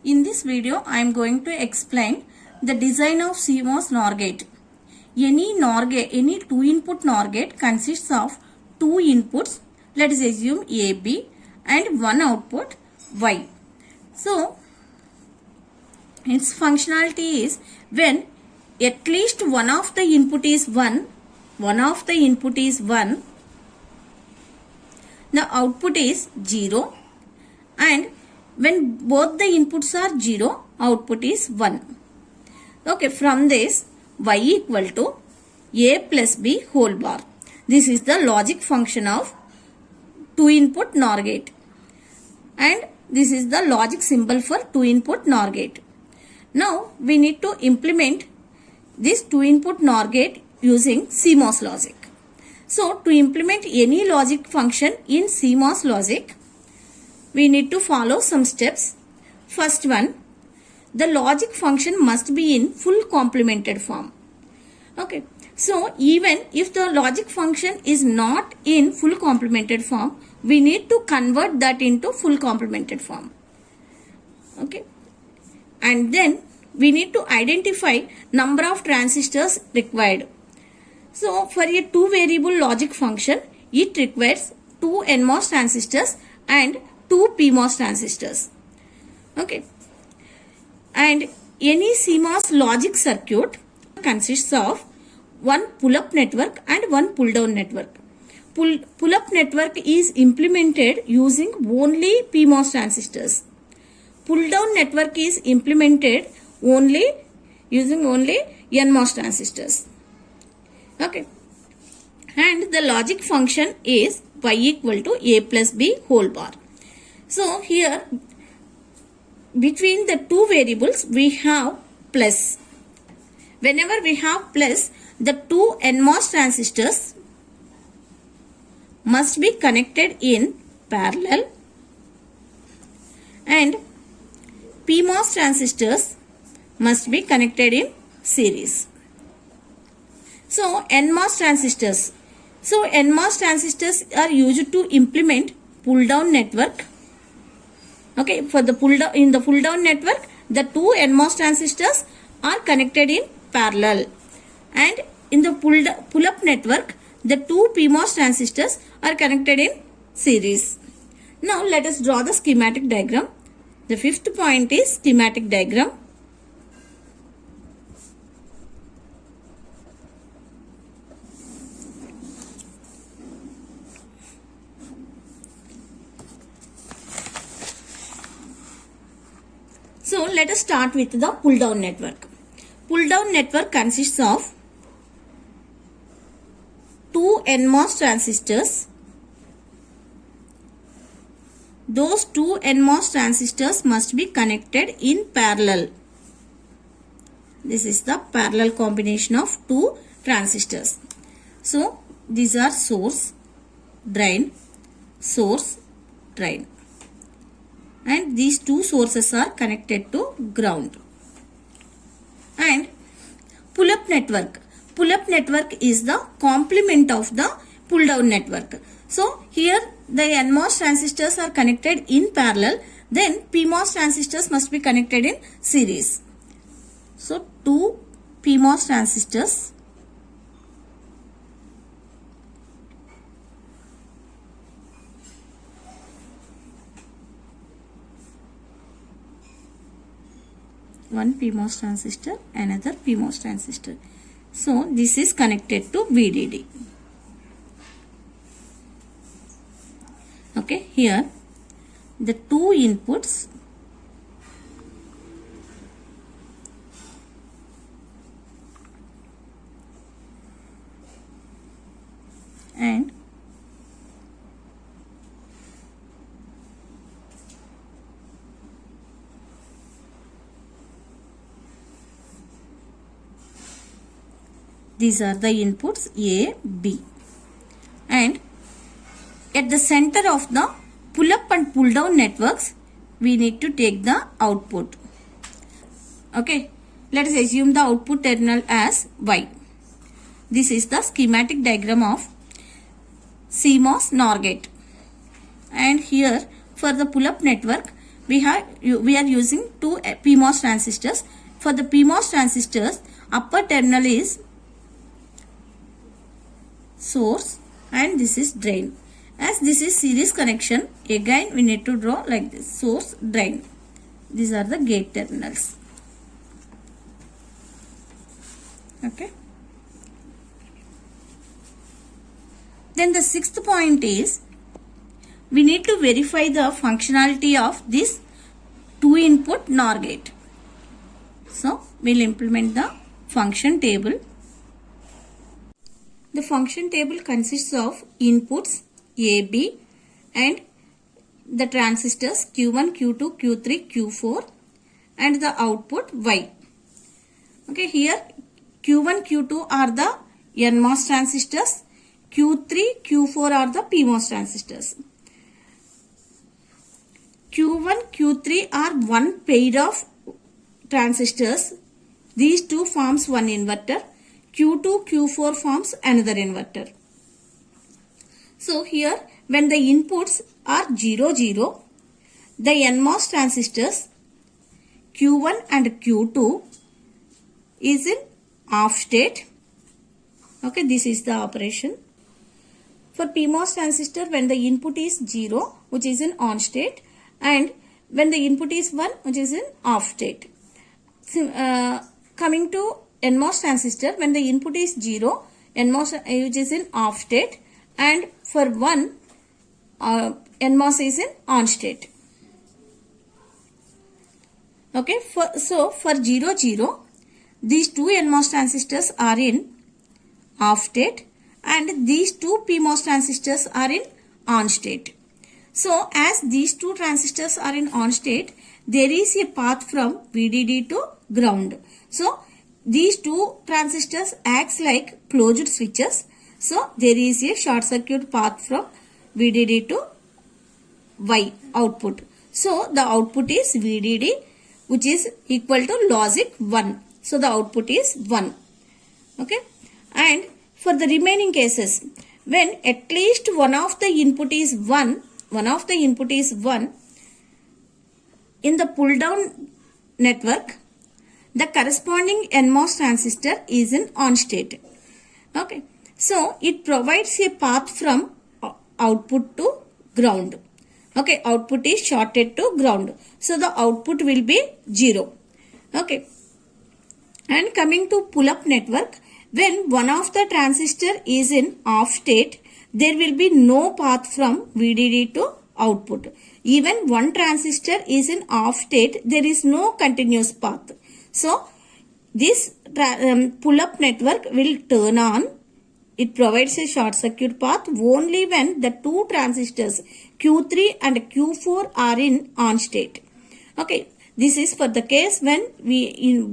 In this video, I am going to explain the design of CMOS NOR gate. Any NOR gate, any two-input NOR gate consists of two inputs. Let us assume A, B, and one output Y. So, its functionality is when at least one of the input is 1, the output is 0, and when both the inputs are 0, output is 1. Okay, from this Y equal to A plus B whole bar. This is the logic function of two input NOR gate, and this is the logic symbol for two input NOR gate. Now we need to implement this two input NOR gate using CMOS logic. So to implement any logic function in CMOS logic, we need to follow some steps. First one, the logic function must be in full complemented form. Okay, so even if the logic function is not in full complemented form, we need to convert that into full complemented form. Okay, and then we need to identify number of transistors required. So for a two variable logic function, it requires two NMOS transistors and two PMOS transistors. Okay, and any CMOS logic circuit consists of one pull-up network and one pull-down network. Pull-up network is implemented using only PMOS transistors. Pull-down network is implemented using only NMOS transistors. Okay, and the logic function is Y equal to A plus B whole bar. So here between the two variables we have plus. Whenever we have plus, the two NMOS transistors must be connected in parallel and PMOS transistors must be connected in series. So NMOS transistors. So NMOS transistors are used to implement pull down network. Okay, for the pull down network, the two NMOS transistors are connected in parallel, and in the pull up network, the two PMOS transistors are connected in series. Now let us draw the schematic diagram. The fifth point is schematic diagram. So let us start with the pull down network. Pull down network consists of two NMOS transistors. Those two NMOS transistors must be connected in parallel. This is the parallel combination of two transistors. So these are source, drain, and these two sources are connected to ground. And pull-up network. Pull-up network is the complement of the pull-down network. So here the NMOS transistors are connected in parallel, then PMOS transistors must be connected in series. So two PMOS transistors one PMOS transistor, another PMOS transistor. So this is connected to VDD. Okay, here the two inputs and these are the inputs A, B, and at the center of the pull up and pull down networks, we need to take the output. Okay, let us assume the output terminal as Y. This is the schematic diagram of CMOS NOR gate. And here for the pull-up network, we are using two PMOS transistors. For the PMOS transistors, upper terminal is source and this is drain. As this is series connection, again we need to draw like this, source, drain. These are the gate terminals. Okay. Then the sixth point is, we need to verify the functionality of this 2-input NOR gate. So, we'll implement the function table. The function table consists of inputs A, B and the transistors Q1, Q2, Q3, Q4 and the output Y. Okay, here Q1, Q2 are the NMOS transistors, Q3, Q4 are the PMOS transistors. Q1, Q3 are one pair of transistors. These two forms one inverter. Q2, Q4 forms another inverter. So here when the inputs are 0, 0, the NMOS transistors Q1 and Q2 is in off state. Okay, this is the operation. For PMOS transistor, when the input is 0, which is in on state, and when the input is 1, which is in off state. Coming to NMOS transistor, when the input is 0, NMOS which is in off state, and for 1, NMOS is in on state. Okay, so for 0, 0, these two NMOS transistors are in off state and these two PMOS transistors are in on state. So as these two transistors are in on state, there is a path from VDD to ground. So these two transistors acts like closed switches. So there is a short circuit path from VDD to Y output. So the output is VDD, which is equal to logic 1. So the output is 1. Okay. And for the remaining cases, when at least one of the input is 1, in the pull down network, the corresponding NMOS transistor is in on state. Okay. So it provides a path from output to ground. Okay. Output is shorted to ground. So the output will be 0. Okay. And coming to pull up network, when one of the transistor is in off state, there will be no path from VDD to output. Even one transistor is in off state, there is no continuous path. So this pull up network will turn on. It provides a short circuit path only when the two transistors Q3 and Q4 are in on state. Okay. This is for the case when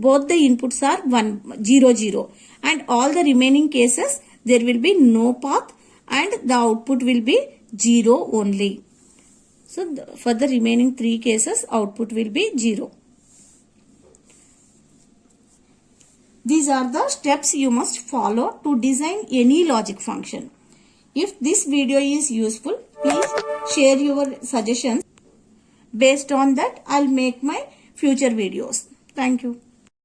both the inputs are 1, 0, 0, and all the remaining cases there will be no path and the output will be 0 only. So for the remaining 3 cases, output will be 0. These are the steps you must follow to design any logic function. If this video is useful, please share your suggestions. Based on that, I'll make my future videos. Thank you.